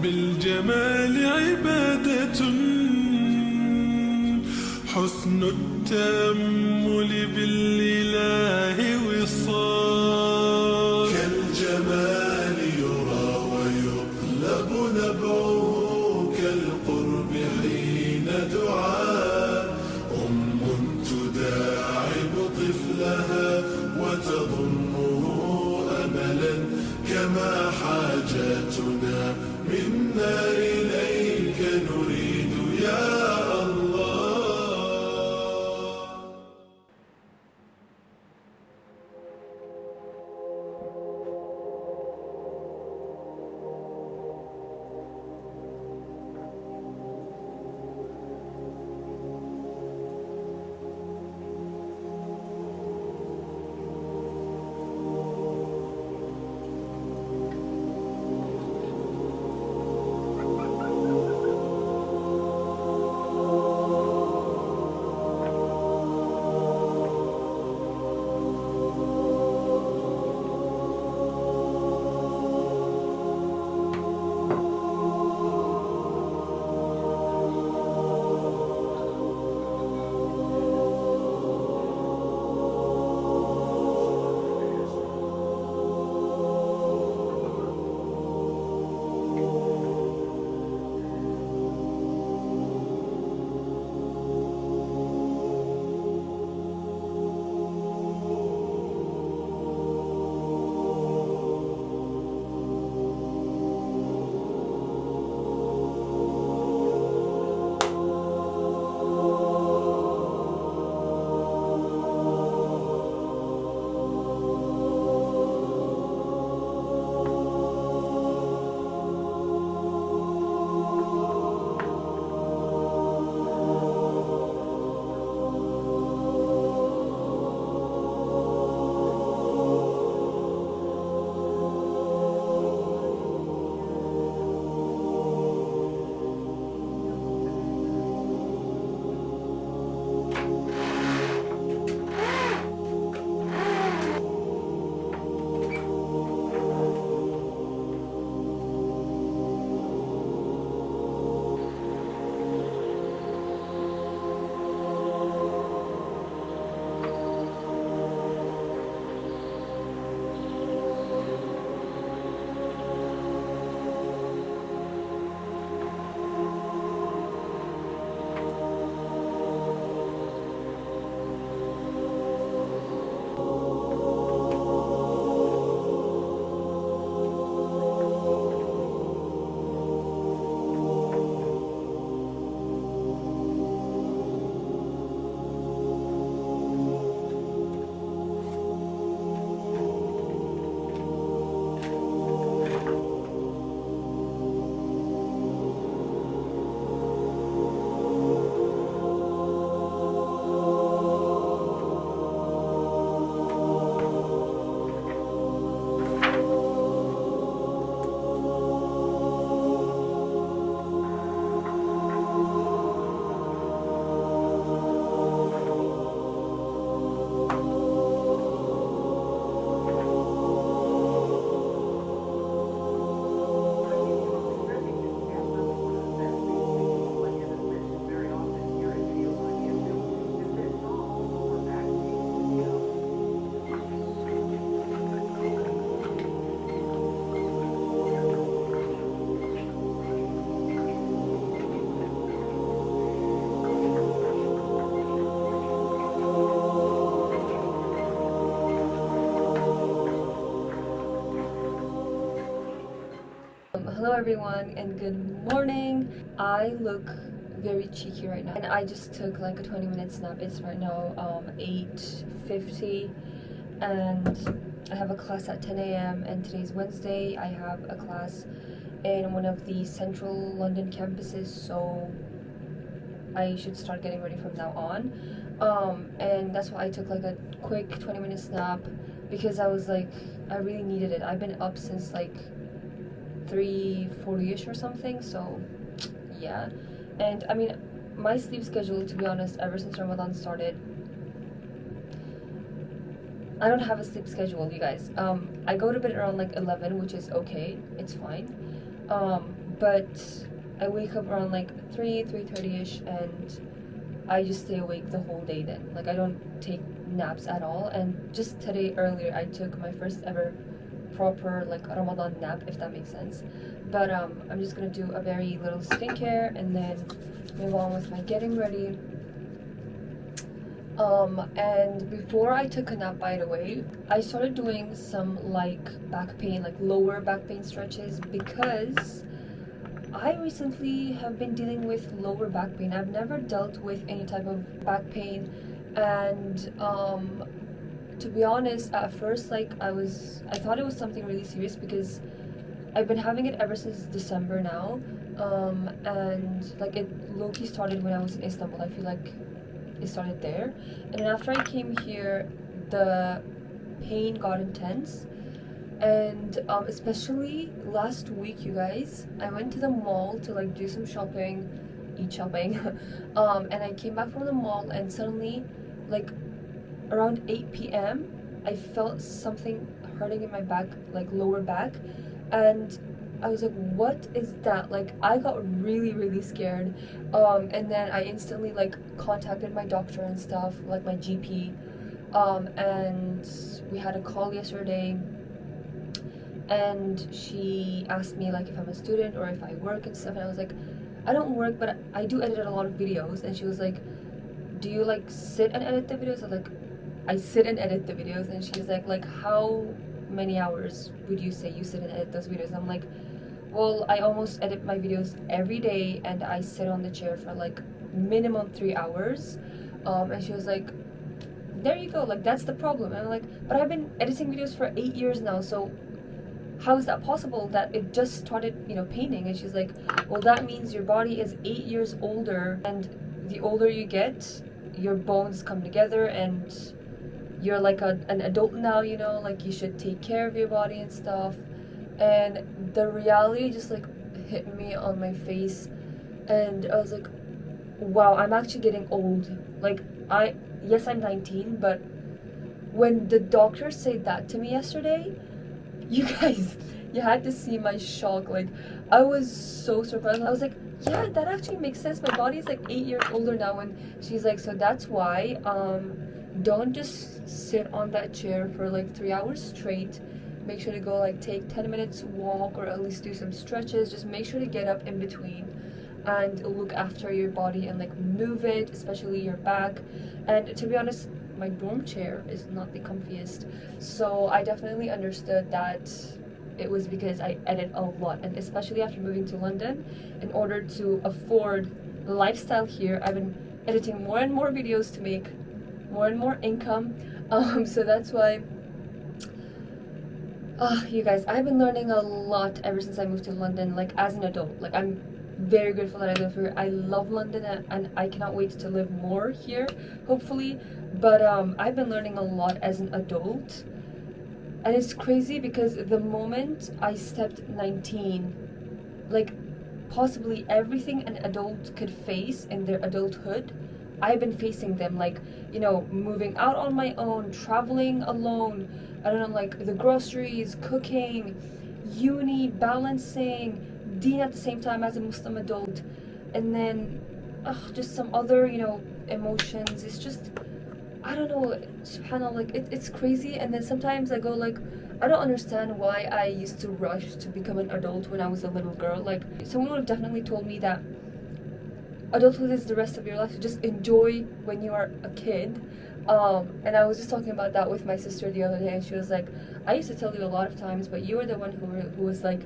بالجمال عبادة حسن التأمل بالإله وصال كالجمال يرى ويطلب نبعه كالقرب حين دعاء أم تداعب طفلها وتضمه أملا كما حاجاتنا منا إليك نريد يا الله. Hello everyone and good morning. I look very cheeky right now and I just took like a 20-minute nap. It's right now 8:50 and I have a class at 10 a.m. and today's Wednesday. I have a class in one of the central London campuses, so I should start getting ready from now on. And that's why I took like a quick 20-minute nap, because I was like, I really needed it. I've been up since like 3:40ish or something, so yeah. And I mean, my sleep schedule, to be honest, ever since Ramadan started, I don't have a sleep schedule, you guys. I go to bed around like 11, which is okay, it's fine. but I wake up around like 3:30ish, and I just stay awake the whole day then. Like I don't take naps at all. And just today earlier I took my first ever proper like Ramadan nap, if that makes sense. But I'm just gonna do a very little skincare and then move on with my getting ready. And before I took a nap, by the way, I started doing some like back pain, like lower back pain stretches, because I recently have been dealing with lower back pain. I've never dealt with any type of back pain, and to be honest, at first like I thought it was something really serious because I've been having it ever since December now, and like it low-key started when I was in Istanbul. I feel like it started there, and then after I came here the pain got intense. And especially last week, you guys, I went to the mall to like do some shopping, eat shopping, and I came back from the mall, and suddenly like around 8 p.m. I felt something hurting in my back, like lower back, and I was like, what is that? Like I got really scared, and then I instantly like contacted my doctor and stuff, like my GP, and we had a call yesterday, and she asked me like if I'm a student or if I work and stuff, and I was like, I don't work, but I do edit a lot of videos. And she was like, do you like sit and edit the videos? I was like, I sit and edit the videos. And she's like how many hours would you say you sit and edit those videos? I'm like, well, I almost edit my videos every day, and I sit on the chair for like minimum 3 hours. And she was like, there you go, like that's the problem. And I'm like, but I've been editing videos for 8 years now, so how is that possible that it just started, you know, paining? And she's like, well, that means your body is 8 years older, and the older you get, your bones come together, and you're like an adult now, you know, like you should take care of your body and stuff. And the reality just like hit me on my face, and I was like, wow, I'm actually getting old. Like yes, I'm 19, but when the doctor said that to me yesterday, you guys, you had to see my shock. Like I was so surprised. I was like, yeah, that actually makes sense. My body is like 8 years older now. And she's like, so that's why don't just sit on that chair for like 3 hours straight. Make sure to go like take 10 minutes walk, or at least do some stretches. Just make sure to get up in between and look after your body and like move it, especially your back. And to be honest, my dorm chair is not the comfiest, so I definitely understood that it was because I edit a lot. And especially after moving to London, in order to afford the lifestyle here, I've been editing more and more videos to make more and more income. So that's why you guys, I've been learning a lot ever since I moved to London, like as an adult. Like I'm very grateful that I live here. I love London, and I cannot wait to live more here, hopefully. But I've been learning a lot as an adult, and it's crazy because the moment I stepped 19, like possibly everything an adult could face in their adulthood, I've been facing them. Like, you know, moving out on my own, traveling alone, I don't know, like the groceries, cooking, uni, balancing, deen at the same time as a Muslim adult, and then just some other, you know, emotions. It's just, I don't know, subhanAllah, like it's crazy. And then sometimes I go like, I don't understand why I used to rush to become an adult when I was a little girl. Like someone would have definitely told me that adulthood is the rest of your life, so just enjoy when you are a kid. And I was just talking about that with my sister the other day, and she was like, I used to tell you a lot of times, but you were the one who was like,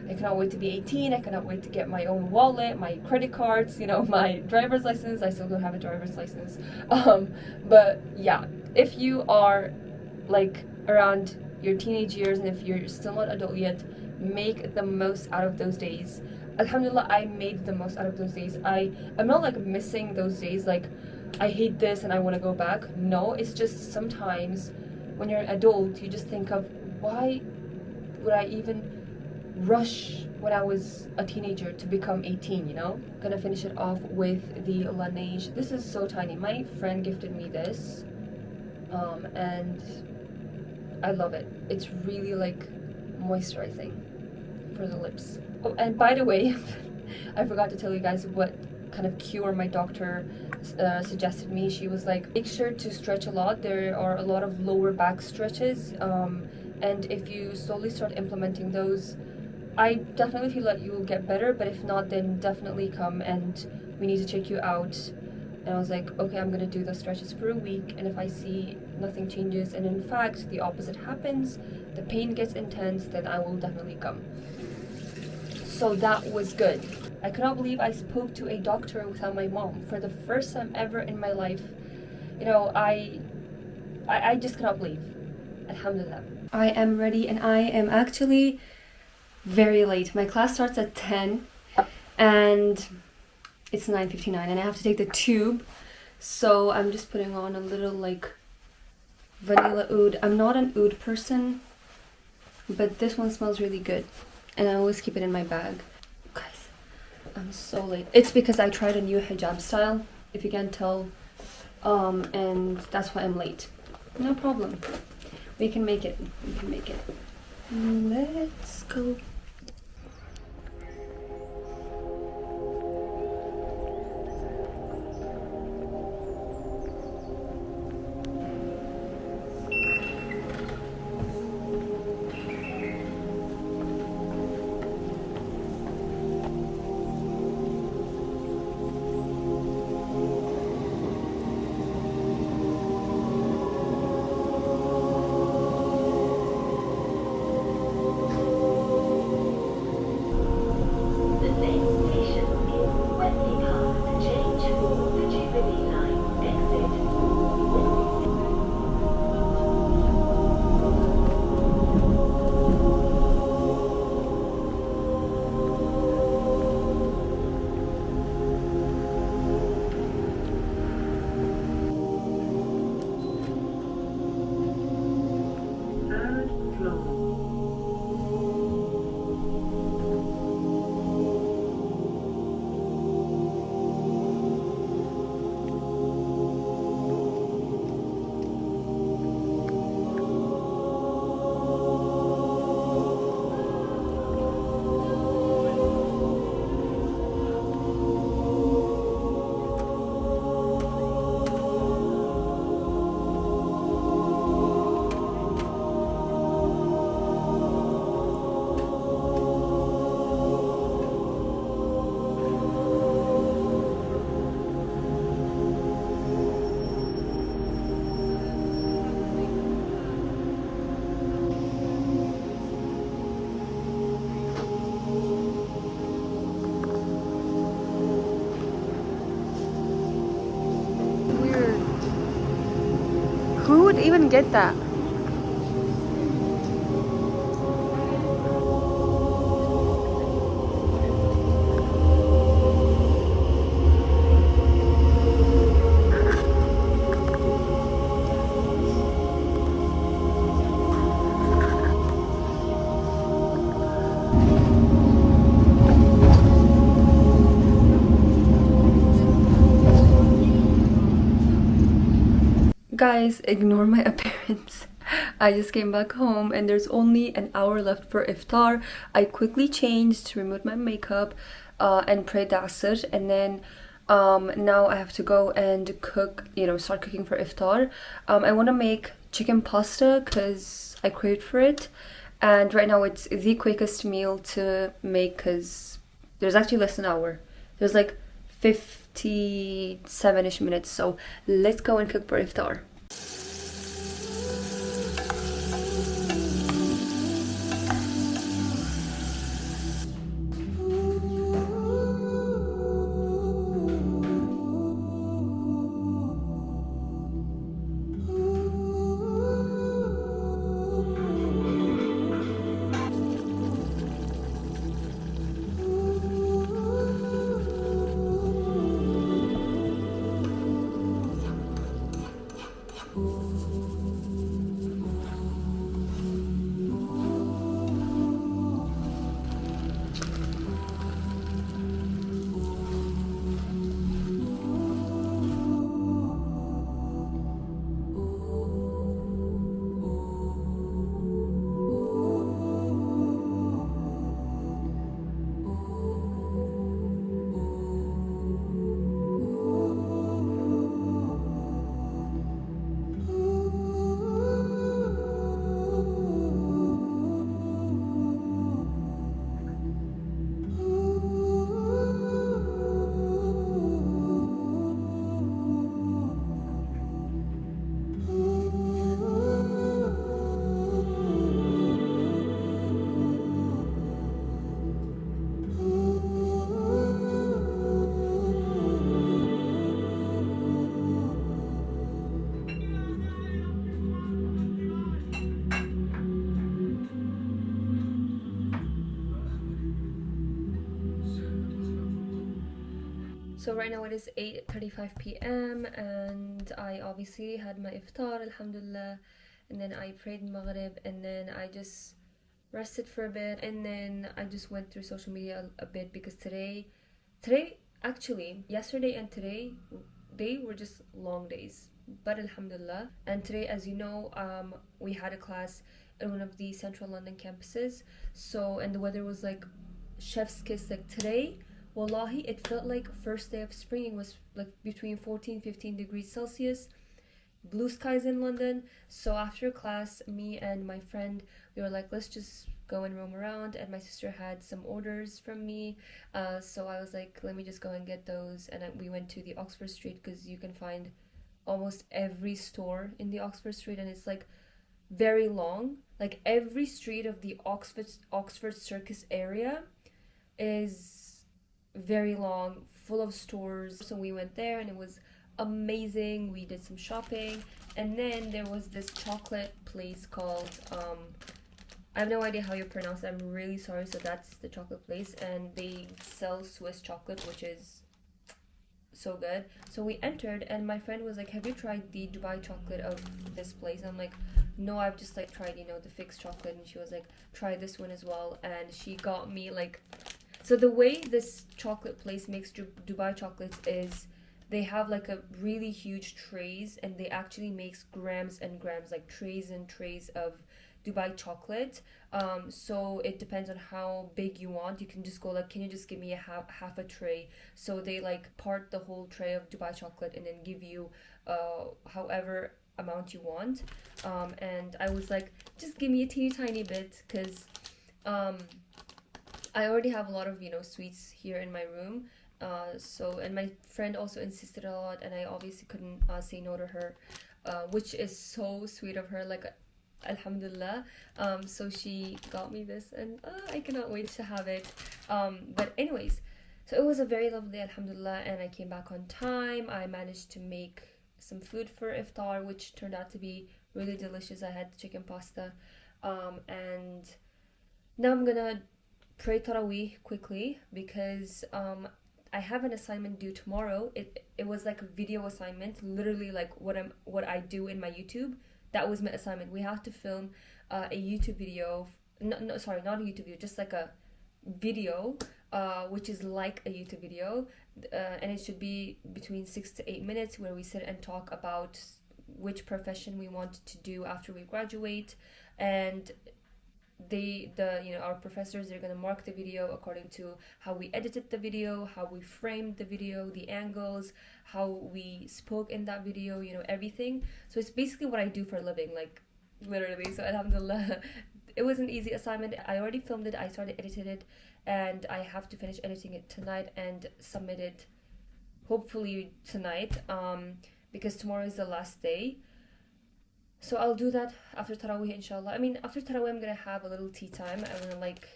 I cannot wait to be 18, I cannot wait to get my own wallet, my credit cards, you know, my driver's license. I still don't have a driver's license. But yeah, if you are like around your teenage years, and if you're still not adult yet, make the most out of those days. Alhamdulillah, I made the most out of those days. I'm not like missing those days, like I hate this and I want to go back. No, it's just sometimes when you're an adult, you just think of, why would I even rush when I was a teenager to become 18, you know? Gonna finish it off with the Laneige. This is so tiny. My friend gifted me this, and I love it. It's really like moisturizing. for the lips. Oh, and by the way, I forgot to tell you guys what kind of cure my doctor suggested me. She was like, make sure to stretch a lot. There are a lot of lower back stretches, and if you slowly start implementing those, I definitely feel that you will get better, but if not, then definitely come and we need to check you out. And I was like, okay, I'm gonna do the stretches for a week, and if I see nothing changes, and in fact the opposite happens, the pain gets intense, then I will definitely come. So that was good. I cannot believe I spoke to a doctor without my mom for the first time ever in my life. You know, I just cannot believe. Alhamdulillah. I am ready, and I am actually very late. My class starts at 10 and it's 9:59 and I have to take the tube. So I'm just putting on a little like vanilla oud. I'm not an oud person, but this one smells really good and I always keep it in my bag. Guys, I'm so late. It's because I tried a new hijab style, if you can't tell, and that's why I'm late. No problem. We can make it. We can make it. Let's go. Who would even get that? Guys, ignore my appearance. I just came back home and there's only an hour left for iftar. I quickly changed, removed my makeup, and prayed the asr, and then now I have to go and cook, start cooking for iftar. I want to make chicken pasta because I craved for it, and right now it's the quickest meal to make because there's actually less than an hour. There's like 57-ish minutes, so let's go and cook for iftar. So right now it is 8:35 p.m. and I obviously had my iftar, alhamdulillah, and then I prayed Maghrib, and then I just rested for a bit, and then I just went through social media a bit because today actually yesterday and today they were just long days, but alhamdulillah. And today, as you know, we had a class in one of the central London campuses, so, and the weather was like chef's kiss. Like today, wallahi, it felt like first day of spring. It was like between 14-15 degrees Celsius, blue skies in London. So after class, me and my friend, we were like, let's just go and roam around, and my sister had some orders from me, so I was like, let me just go and get those. And we went to the Oxford Street because you can find almost every store in the Oxford Street, and it's like very long. Like every street of the Oxford Circus area is very long, full of stores. So we went there and it was amazing. We did some shopping, and then there was this chocolate place called I have no idea how you pronounce it, I'm really sorry. So that's the chocolate place, and they sell Swiss chocolate, which is so good. So we entered, and my friend was like, have you tried the Dubai chocolate of this place? And I'm like, no, I've just like tried, you know, the fixed chocolate. And she was like, try this one as well. And she got me like, so the way this chocolate place makes Dubai chocolates is they have like a really huge trays, and they actually makes grams and grams, like trays and trays of Dubai chocolate. So it depends on how big you want. You can just go like, can you just give me a half a tray? So they like part the whole tray of Dubai chocolate and then give you however amount you want. And I was like, just give me a teeny tiny bit, because I already have a lot of, you know, sweets here in my room. So, and my friend also insisted a lot, and I obviously couldn't say no to her, which is so sweet of her. Like, alhamdulillah. So she got me this, and I cannot wait to have it. But anyways, so it was a very lovely, alhamdulillah, and I came back on time. I managed to make some food for iftar, which turned out to be really delicious. I had chicken pasta, and now I'm gonna pray Taraweeh quickly because I have an assignment due tomorrow. It was like a video assignment, literally like what I do in my YouTube. That was my assignment. We have to film a YouTube video. No, sorry, not a YouTube video, just like a video, which is like a YouTube video, and it should be between 6 to 8 minutes, where we sit and talk about which profession we want to do after we graduate, and our professors, they're gonna mark the video according to how we edited the video, how we framed the video, the angles, how we spoke in that video, you know, everything. So it's basically what I do for a living, like literally. So alhamdulillah, it was an easy assignment. I already filmed it, I started editing it, and I have to finish editing it tonight and submit it hopefully tonight, because tomorrow is the last day. So I'll do that after Taraweeh, inshallah. I mean, after Taraweeh, I'm gonna have a little tea time. I'm gonna like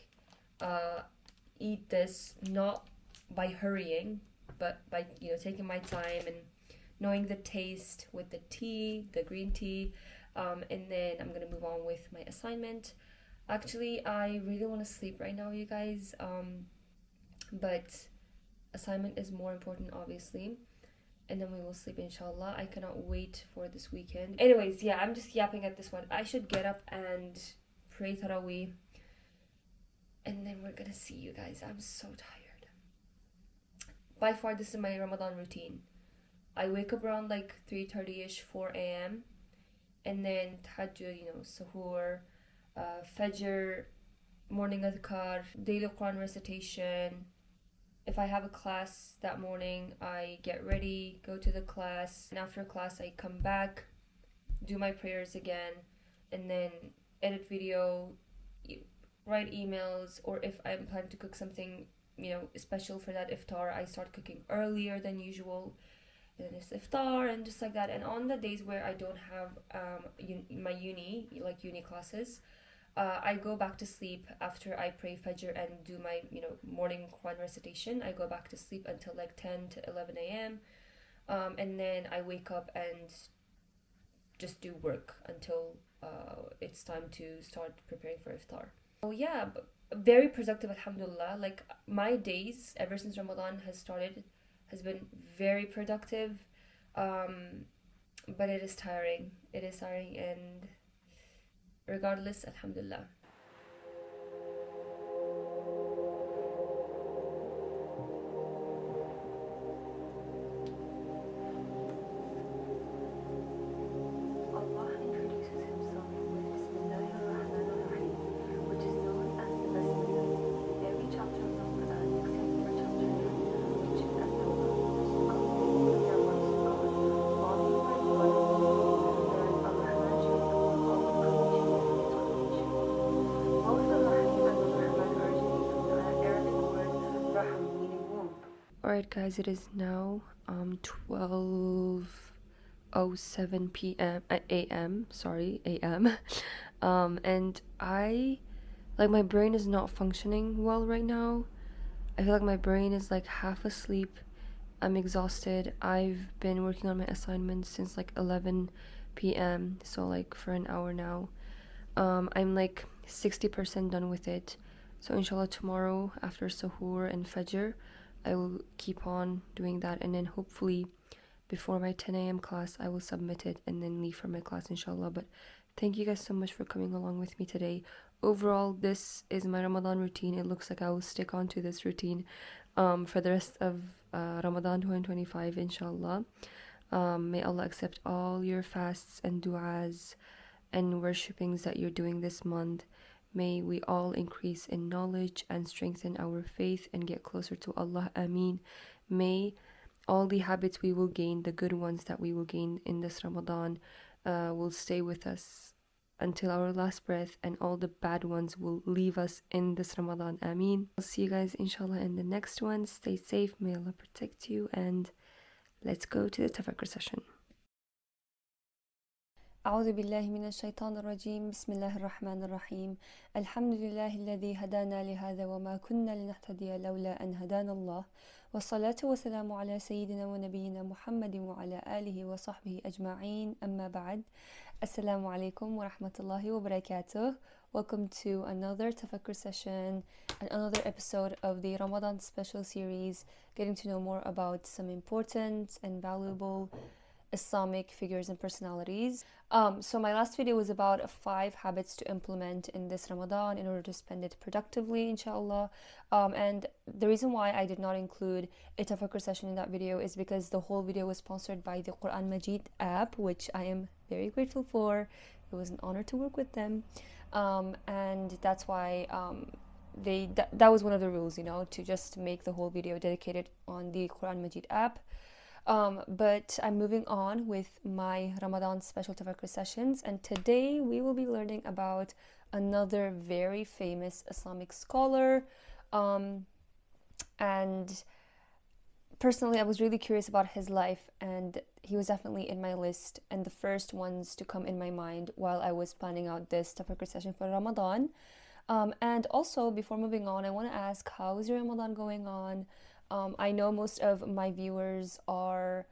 eat this, not by hurrying, but by, you know, taking my time and knowing the taste with the tea, the green tea, and then I'm gonna move on with my assignment. Actually, I really want to sleep right now, you guys, but assignment is more important, obviously. And then we will sleep, inshallah. I cannot wait for this weekend. Anyways, yeah, I'm just yapping at this one. I should get up and pray Taraweeh, and then we're gonna see you guys. I'm so tired. By far, this is my Ramadan routine. I wake up around like 3:30ish, 4 a.m. and then tahajjud, you know, suhoor, fajr, morning adhkar, daily Quran recitation. If I have a class that morning, I get ready, go to the class, and after class I come back, do my prayers again, and then edit video, write emails, or if I'm planning to cook something, you know, special for that iftar, I start cooking earlier than usual, and then it's iftar and just like that. And on the days where I don't have my uni classes, I go back to sleep after I pray Fajr and do my, you know, morning Quran recitation. I go back to sleep until like 10 to 11 a.m. And then I wake up and just do work until it's time to start preparing for Iftar. So yeah, very productive, alhamdulillah. Like my days ever since Ramadan has has been very productive, but it is tiring. It is tiring, and regardless, alhamdulillah. Allah introduces himself with Bismillahirrahmanirrahim, which is known as the Basmala in every chapter of the Quran except for chapter 9, which is At-Tawbah. Alright guys, it is now 12:07 p.m. a.m. And my brain is not functioning well right now. I feel like my brain is like half asleep. I'm exhausted. I've been working on my assignments since like 11 p.m. so like for an hour now. I'm like 60% done with it. So inshallah tomorrow after Sahur and Fajr I will keep on doing that, and then hopefully before my 10 a.m. class I will submit it and then leave for my class inshallah. But thank you guys so much for coming along with me today. Overall, this is my Ramadan routine. It looks like I will stick on to this routine for the rest of Ramadan 2025 inshallah. May Allah accept all your fasts and du'as and worshippings that you're doing this month. May we all increase in knowledge and strengthen our faith and get closer to Allah. Ameen. May all the habits we will gain, the good ones that we will gain in this Ramadan, will stay with us until our last breath, and all the bad ones will leave us in this Ramadan. Ameen. I'll see you guys inshallah in the next one. Stay safe. May Allah protect you, and let's go to the tafakkur session. أعوذ بالله من الشيطان الرجيم بسم الله الرحمن الرحيم الحمد لله الذي هدانا لهذا وما كنا لنهتدي لولا أن هدانا الله والصلاة والسلام على سيدنا ونبينا محمد وعلى آله وصحبه أجمعين أما بعد Assalamu Alaikum wa rahmatullahi wa barakatuh. Welcome to another tafakkur session and another episode of the Ramadan special series, getting to know more about some important and valuable Islamic figures and personalities. So my last video was about 5 habits to implement in this Ramadan in order to spend it productively, inshallah. And the reason why I did not include a tafakkur session in that video is because the whole video was sponsored by the Quran Majid app, which I am very grateful for. It was an honor to work with them. And that's why that was one of the rules, to just make the whole video dedicated on the Quran Majid app. But I'm moving on with my Ramadan special tafakkur sessions, and today we will be learning about another very famous Islamic scholar. And personally, I was really curious about his life, and he was definitely in my list and the first ones to come in my mind while I was planning out this tafakkur session for Ramadan. And also, before moving on, I want to ask, how is your Ramadan going on? I know most of my viewers are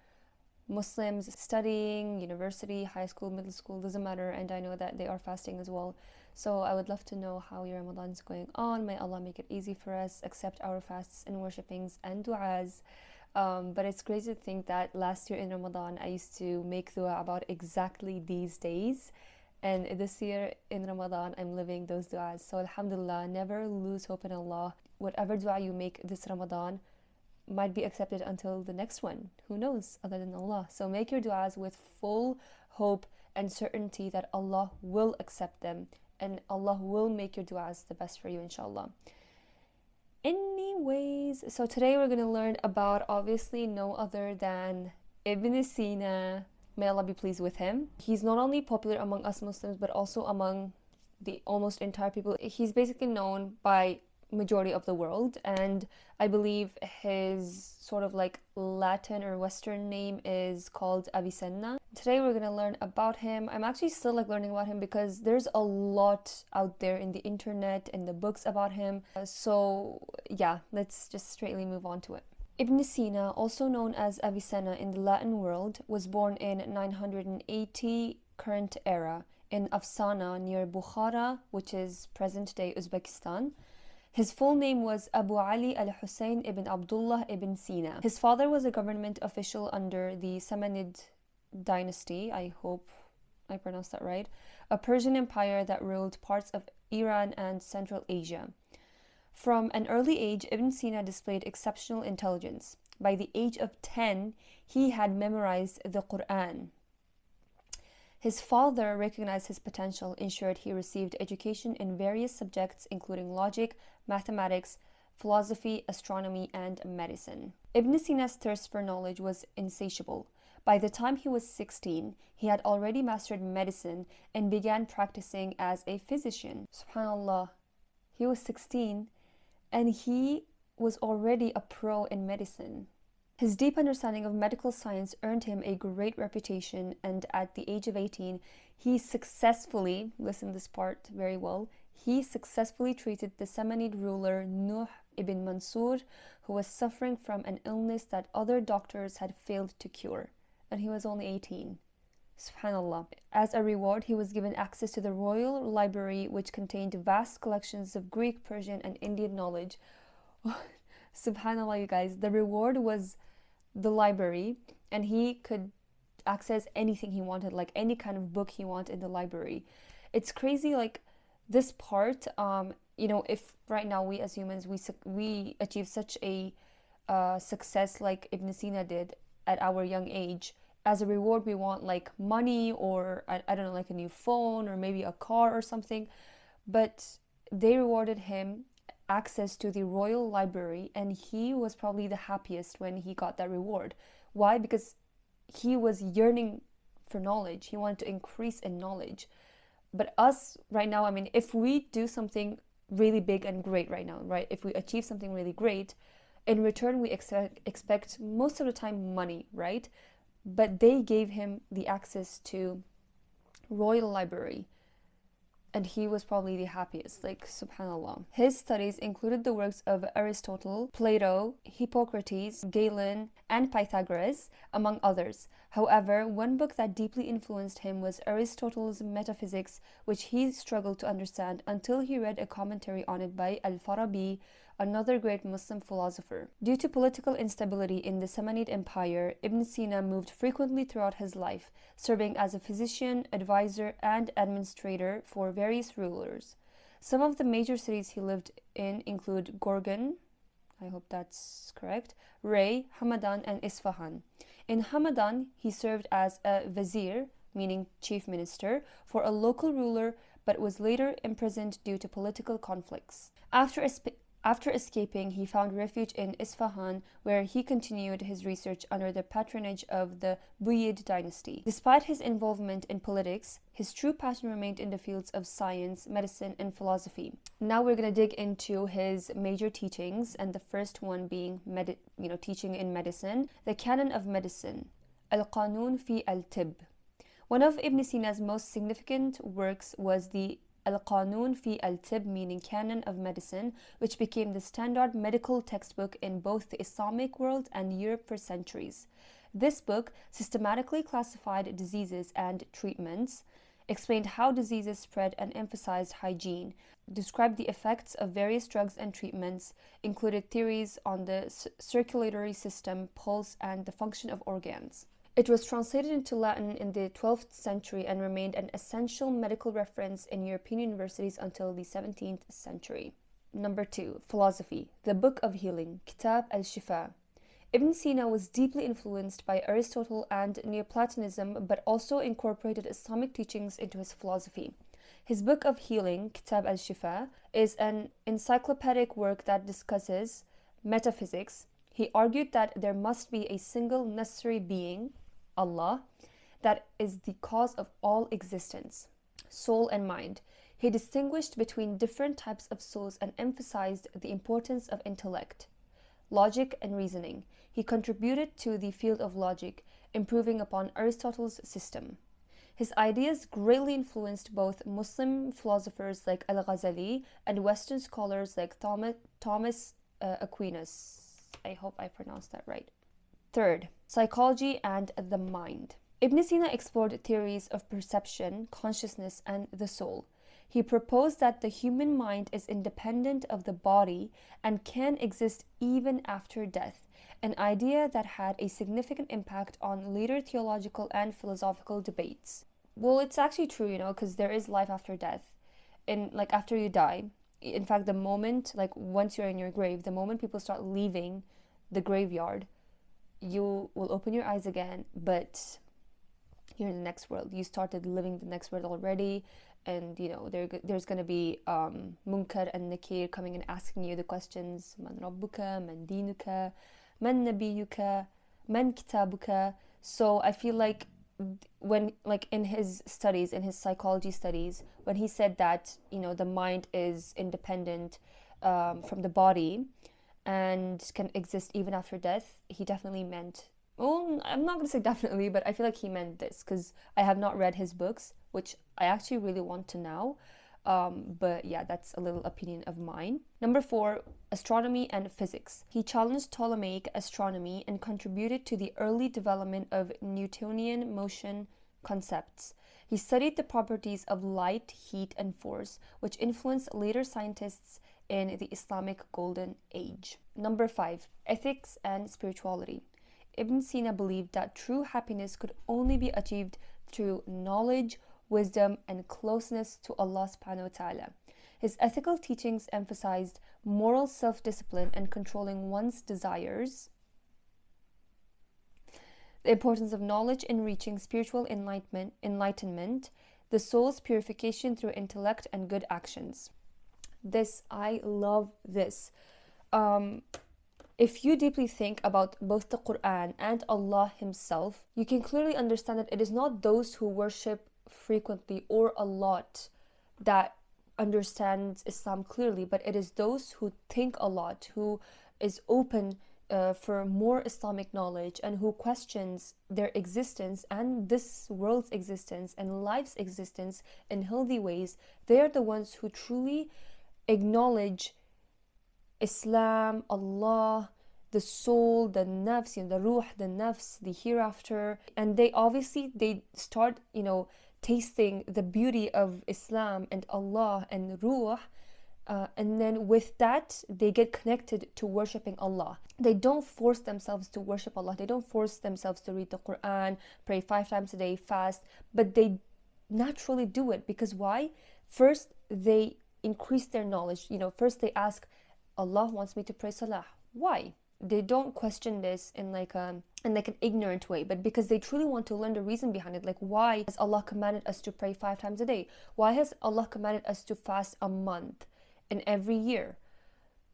Muslims studying university, high school, middle school, doesn't matter, and I know that they are fasting as well. So I would love to know how your Ramadan is going on. May Allah make it easy for us, accept our fasts and worshippings and du'as. But it's crazy to think that last year in Ramadan I used to make dua about exactly these days, and this year in Ramadan I'm living those du'as. So alhamdulillah, never lose hope in Allah. Whatever dua you make this Ramadan might be accepted until the next one. Who knows other than Allah? So make your du'as with full hope and certainty that Allah will accept them, and Allah will make your du'as the best for you, inshallah. Anyways, so today we're going to learn about obviously no other than Ibn Sina. May Allah be pleased with him. He's not only popular among us Muslims but also among the almost entire people. He's basically known by majority of the world, and I believe his sort of like Latin or Western name is called Avicenna. Today we're gonna learn about him. I'm actually still like learning about him because there's a lot out there in the internet and the books about him. So yeah, let's just straightly move on to it. Ibn Sina, also known as Avicenna in the Latin world, was born in 980 current era in Afsana near Bukhara, which is present-day Uzbekistan. His full name was Abu Ali al-Hussein ibn Abdullah ibn Sina. His father was a government official under the Samanid dynasty, I hope I pronounced that right, a Persian empire that ruled parts of Iran and Central Asia. From an early age, Ibn Sina displayed exceptional intelligence. By the age of 10, he had memorized the Quran. His father recognized his potential, ensured he received education in various subjects including logic, mathematics, philosophy, astronomy, and medicine. Ibn Sina's thirst for knowledge was insatiable. By the time he was 16, he had already mastered medicine and began practicing as a physician. Subhanallah, he was 16 and he was already a pro in medicine. His deep understanding of medical science earned him a great reputation, and at the age of 18, he successfully, listen this part very well, he successfully treated the Samanid ruler Nuh ibn Mansur, who was suffering from an illness that other doctors had failed to cure, and he was only 18. Subhanallah. As a reward, he was given access to the royal library, which contained vast collections of Greek, Persian, and Indian knowledge. Subhanallah, you guys. The reward was the library, and he could access anything he wanted, like any kind of book he wanted in the library. It's crazy, like this part. If right now we as humans we achieve such a success like Ibn Sina did at our young age, as a reward we want like money or I don't know, like a new phone or maybe a car or something, but they rewarded him access to the royal library, and he was probably the happiest when he got that reward. Why? Because he was yearning for knowledge. He wanted to increase in knowledge. But us right now, I mean, if we do something really big and great right now, right, if we achieve something really great, in return we expect most of the time money, right? But they gave him the access to royal library, and he was probably the happiest, like subhanallah. His studies included the works of Aristotle, Plato, Hippocrates, Galen, and Pythagoras, among others. However, one book that deeply influenced him was Aristotle's Metaphysics, which he struggled to understand until he read a commentary on it by Al-Farabi, another great Muslim philosopher. Due to political instability in the Samanid Empire, Ibn Sina moved frequently throughout his life, serving as a physician, advisor, and administrator for various rulers. Some of the major cities he lived in include Gorgan, I hope that's correct, Ray, Hamadan, and Isfahan. In Hamadan, he served as a vizier, meaning chief minister, for a local ruler, but was later imprisoned due to political conflicts. After escaping, he found refuge in Isfahan, where he continued his research under the patronage of the Buyid dynasty. Despite his involvement in politics, his true passion remained in the fields of science, medicine, and philosophy. Now we're going to dig into his major teachings, and the first one being teaching in medicine, the canon of medicine, Al-Qanun fi al-Tib. One of Ibn Sina's most significant works was the Al-Qanun fi al-Tib, meaning canon of medicine, which became the standard medical textbook in both the Islamic world and Europe for centuries. This book systematically classified diseases and treatments, explained how diseases spread and emphasized hygiene, described the effects of various drugs and treatments, included theories on the circulatory system, pulse, and the function of organs. It was translated into Latin in the 12th century and remained an essential medical reference in European universities until the 17th century. Number 2. Philosophy. The Book of Healing, Kitab al-Shifa. Ibn Sina was deeply influenced by Aristotle and Neoplatonism, but also incorporated Islamic teachings into his philosophy. His Book of Healing, Kitab al-Shifa, is an encyclopedic work that discusses metaphysics. He argued that there must be a single necessary being, Allah, that is the cause of all existence, soul and mind. He distinguished between different types of souls and emphasized the importance of intellect, logic, and reasoning. He contributed to the field of logic, improving upon Aristotle's system. His ideas greatly influenced both Muslim philosophers like Al-Ghazali and Western scholars like Thomas Aquinas. I hope I pronounced that right. Third, psychology and the mind. Ibn Sina explored theories of perception, consciousness, and the soul. He proposed that the human mind is independent of the body and can exist even after death, an idea that had a significant impact on later theological and philosophical debates. Well, it's actually true, because there is life after death. Like after you die, in fact, the moment, like once you're in your grave, the moment people start leaving the graveyard, you will open your eyes again, but you're in the next world. You started living the next world already, and there's going to be munkar and nakir coming and asking you the questions: man rabbuka, man dinuka, man nabiyuka, man kitabuka. So I feel like when, like in his studies, in his psychology studies, when he said that the mind is independent from the body and can exist even after death, he definitely meant, well, I'm not going to say definitely, but I feel like he meant this, because I have not read his books, which I actually really want to now. But yeah, that's a little opinion of mine. Number 4, astronomy and physics. He challenged Ptolemaic astronomy and contributed to the early development of Newtonian motion concepts. He studied the properties of light, heat, and force, which influenced later scientists in the Islamic Golden Age. Number 5, ethics and spirituality. Ibn Sina believed that true happiness could only be achieved through knowledge, wisdom, and closeness to Allah subhanahu wa ta'ala. His ethical teachings emphasized moral self-discipline and controlling one's desires, the importance of knowledge in reaching spiritual enlightenment, the soul's purification through intellect and good actions. I love this. If you deeply think about both the Quran and Allah Himself, you can clearly understand that it is not those who worship frequently or a lot that understands Islam clearly, but it is those who think a lot, who is open for more Islamic knowledge, and who questions their existence and this world's existence and life's existence in healthy ways. They are the ones who truly acknowledge Islam, Allah, the soul, the nafs, the ruh, the nafs, the hereafter. And they start, tasting the beauty of Islam and Allah and ruh. And then with that, they get connected to worshipping Allah. They don't force themselves to worship Allah. They don't force themselves to read the Quran, pray 5 times a day, fast. But they naturally do it. Because why? First, they increase their knowledge. First they ask, Allah wants me to pray salah. Why? They don't question this in like an ignorant way, but because they truly want to learn the reason behind it. Like, why has Allah commanded us to pray 5 times a day? Why has Allah commanded us to fast a month in every year?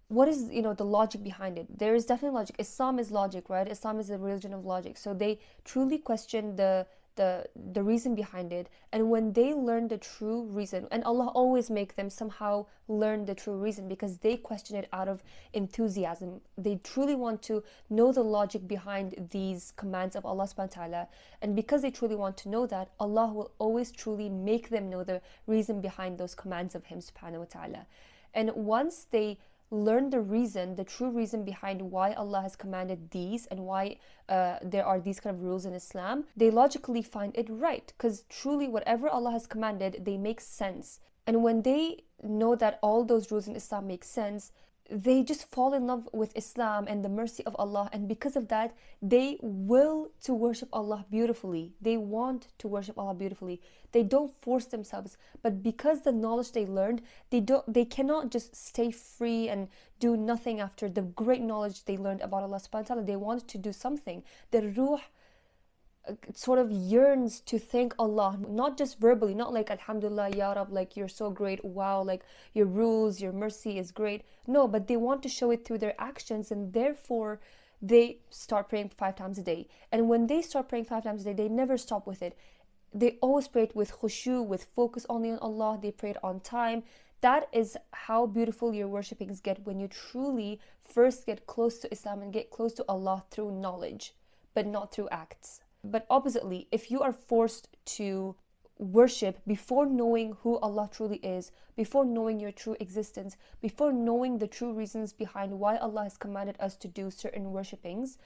What is the logic behind it? There is definitely logic. Islam is logic, right? Islam is a religion of logic. So they truly question the reason behind it. And when they learn the true reason, and Allah always make them somehow learn the true reason, because they question it out of enthusiasm. They truly want to know the logic behind these commands of Allah subhanahu wa ta'ala. And because they truly want to know that, Allah will always truly make them know the reason behind those commands of Him subhanahu wa ta'ala. And once they learn the reason, the true reason behind why Allah has commanded these and why there are these kind of rules in Islam, they logically find it right, because truly whatever Allah has commanded, they make sense. And when they know that all those rules in Islam make sense, they just fall in love with Islam and the mercy of Allah, and because of that, they will to worship Allah beautifully. They want to worship Allah beautifully. They don't force themselves, but because the knowledge they learned, they cannot just stay free and do nothing after the great knowledge they learned about Allah subhanahu wa ta'ala. They want to do something. The ruh sort of yearns to thank Allah, not just verbally, not like Alhamdulillah, Ya Rab, like you're so great, wow, like your rules, your mercy is great. No, but they want to show it through their actions, and therefore they start praying 5 times a day. And when they start praying 5 times a day, they never stop with it. They always pray it with khushu, with focus only on Allah. They pray it on time. That is how beautiful your worshippings get, when you truly first get close to Islam and get close to Allah through knowledge, but not through acts. But oppositely, if you are forced to worship before knowing who Allah truly is, before knowing your true existence, before knowing the true reasons behind why Allah has commanded us to do certain worshippings,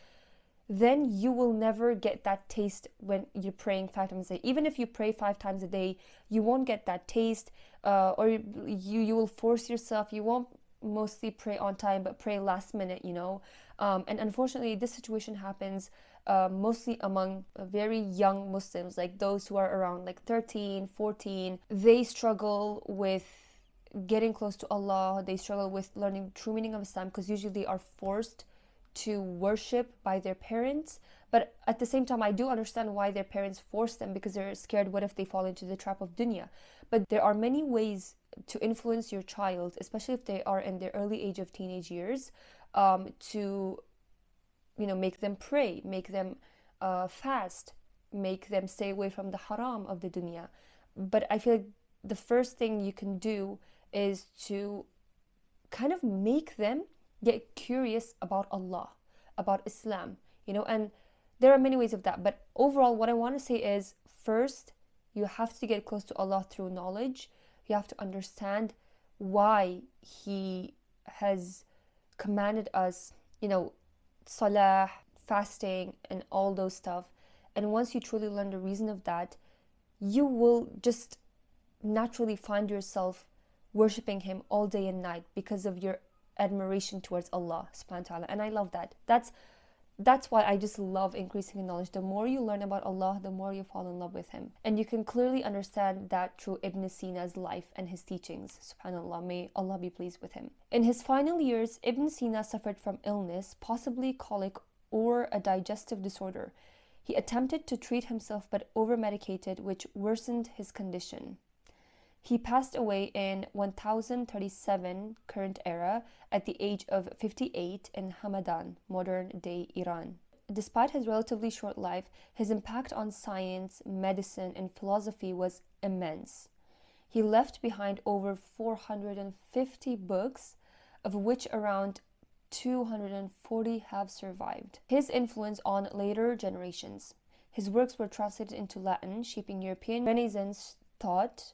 then you will never get that taste when you're praying 5 times a day. Even if you pray 5 times a day, you won't get that taste, or you will force yourself. You won't mostly pray on time, but pray last minute, and unfortunately this situation happens mostly among very young Muslims, like those who are around like 13, 14. They struggle with getting close to Allah. They struggle with learning the true meaning of Islam, because usually they are forced to worship by their parents. But at the same time, I do understand why their parents force them, because they're scared, what if they fall into the trap of dunya? But there are many ways to influence your child, especially if they are in their early age of teenage years, to make them pray, make them fast, make them stay away from the haram of the dunya. But I feel like the first thing you can do is to kind of make them get curious about Allah, about Islam, and there are many ways of that. But overall, what I want to say is, first, you have to get close to Allah through knowledge. You have to understand why He has commanded us, salah, fasting, and all those stuff. And once you truly learn the reason of that, you will just naturally find yourself worshipping Him all day and night because of your admiration towards Allah subhanahu wa ta'ala. And I love that. That's why I just love increasing in knowledge. The more you learn about Allah, the more you fall in love with Him. And you can clearly understand that through Ibn Sina's life and his teachings. Subhanallah, may Allah be pleased with him. In his final years, Ibn Sina suffered from illness, possibly colic or a digestive disorder. He attempted to treat himself but over-medicated, which worsened his condition. He passed away in 1037 current era at the age of 58 in Hamadan, modern-day Iran. Despite his relatively short life, his impact on science, medicine, and philosophy was immense. He left behind over 450 books, of which around 240 have survived. His influence on later generations. His works were translated into Latin, shaping European Renaissance thought.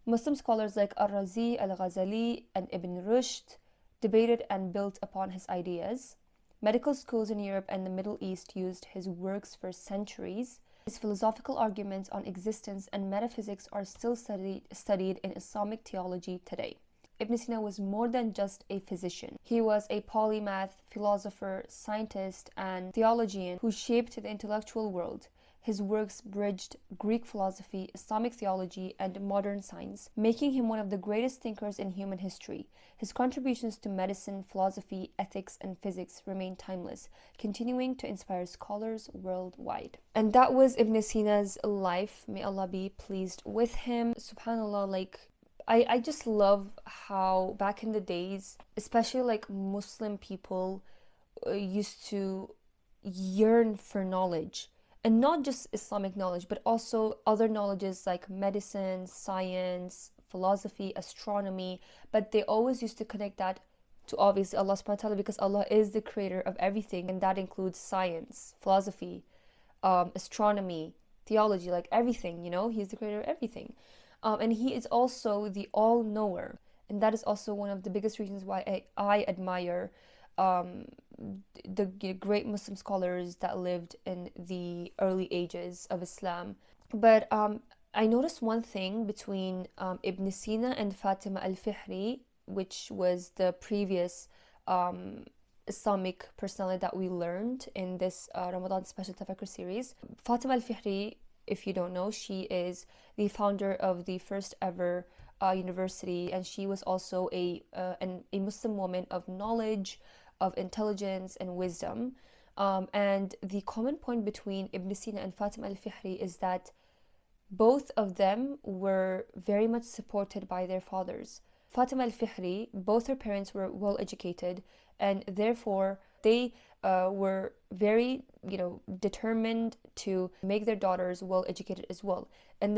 Muslim scholars like Al-Razi, Al-Ghazali, and Ibn Rushd debated and built upon his ideas. Medical schools in Europe and the Middle East used his works for centuries. His philosophical arguments on existence and metaphysics are still studied in Islamic theology today. Ibn Sina was more than just a physician. He was a polymath, philosopher, scientist, and theologian who shaped the intellectual world. His works bridged Greek philosophy, Islamic theology, and modern science, making him one of the greatest thinkers in human history. His contributions to medicine, philosophy, ethics, and physics remain timeless, continuing to inspire scholars worldwide. And that was Ibn Sina's life. May Allah be pleased with him. SubhanAllah, I just love how back in the days, especially Muslim people used to yearn for knowledge. And not just Islamic knowledge, but also other knowledges like medicine, science, philosophy, astronomy. But they always used to connect that to obviously Allah subhanahu wa ta'ala, because Allah is the creator of everything. And that includes science, philosophy, astronomy, theology, everything, He's the creator of everything. And He is also the all-knower. And that is also one of the biggest reasons why I admire the great Muslim scholars that lived in the early ages of Islam. But I noticed one thing between Ibn Sina and Fatima al-Fihri, which was the previous Islamic personality that we learned in this Ramadan special Tafakkur series. Fatima al-Fihri, if you don't know, she is the founder of the first ever university, and she was also a Muslim woman of knowledge, of intelligence and wisdom. And the common point between Ibn Sina and Fatima al-Fihri is that both of them were very much supported by their fathers. Fatima al-Fihri, both her parents were well educated, and therefore they were very determined to make their daughters well educated as well. And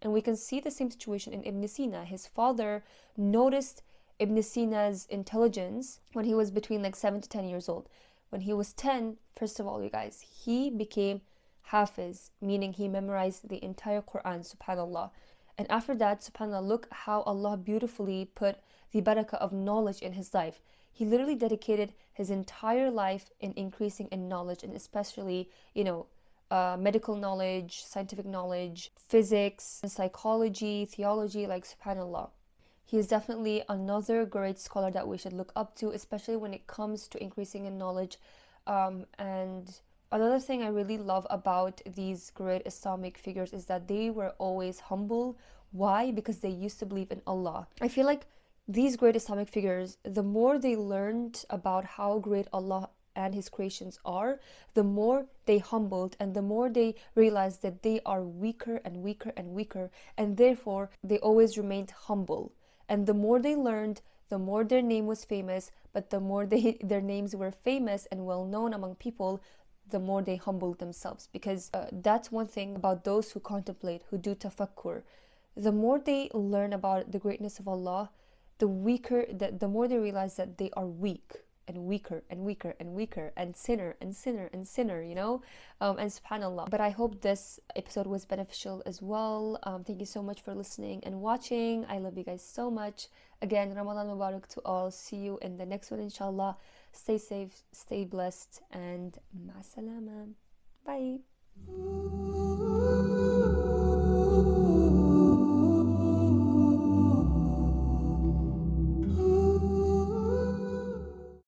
we can see the same situation in Ibn Sina. His father noticed Ibn Sina's intelligence when he was between 7 to 10 years old. When he was 10, first of all, you guys, he became Hafiz, meaning he memorized the entire Quran, subhanallah. And after that, subhanallah, look how Allah beautifully put the barakah of knowledge in his life. He literally dedicated his entire life in increasing in knowledge, and especially, medical knowledge, scientific knowledge, physics, psychology, theology, like subhanallah. He is definitely another great scholar that we should look up to, especially when it comes to increasing in knowledge. And another thing I really love about these great Islamic figures is that they were always humble. Why? Because they used to believe in Allah. I feel like these great Islamic figures, the more they learned about how great Allah and his creations are, the more they humbled, and the more they realized that they are weaker and weaker and weaker, and therefore they always remained humble. And the more they learned, the more their name was famous, but the more their names were famous and well known among people, the more they humbled themselves. Because that's one thing about those who contemplate, who do tafakkur. The more they learn about the greatness of Allah, the more they realize that they are weak and weaker and weaker and weaker and sinner and sinner and sinner, and subhanallah. But I hope this episode was beneficial as well. Thank you so much for listening and watching. I love you guys so much. Again, Ramadan Mubarak to all. See you in the next one, inshallah. Stay safe, stay blessed, and ma salama. Bye.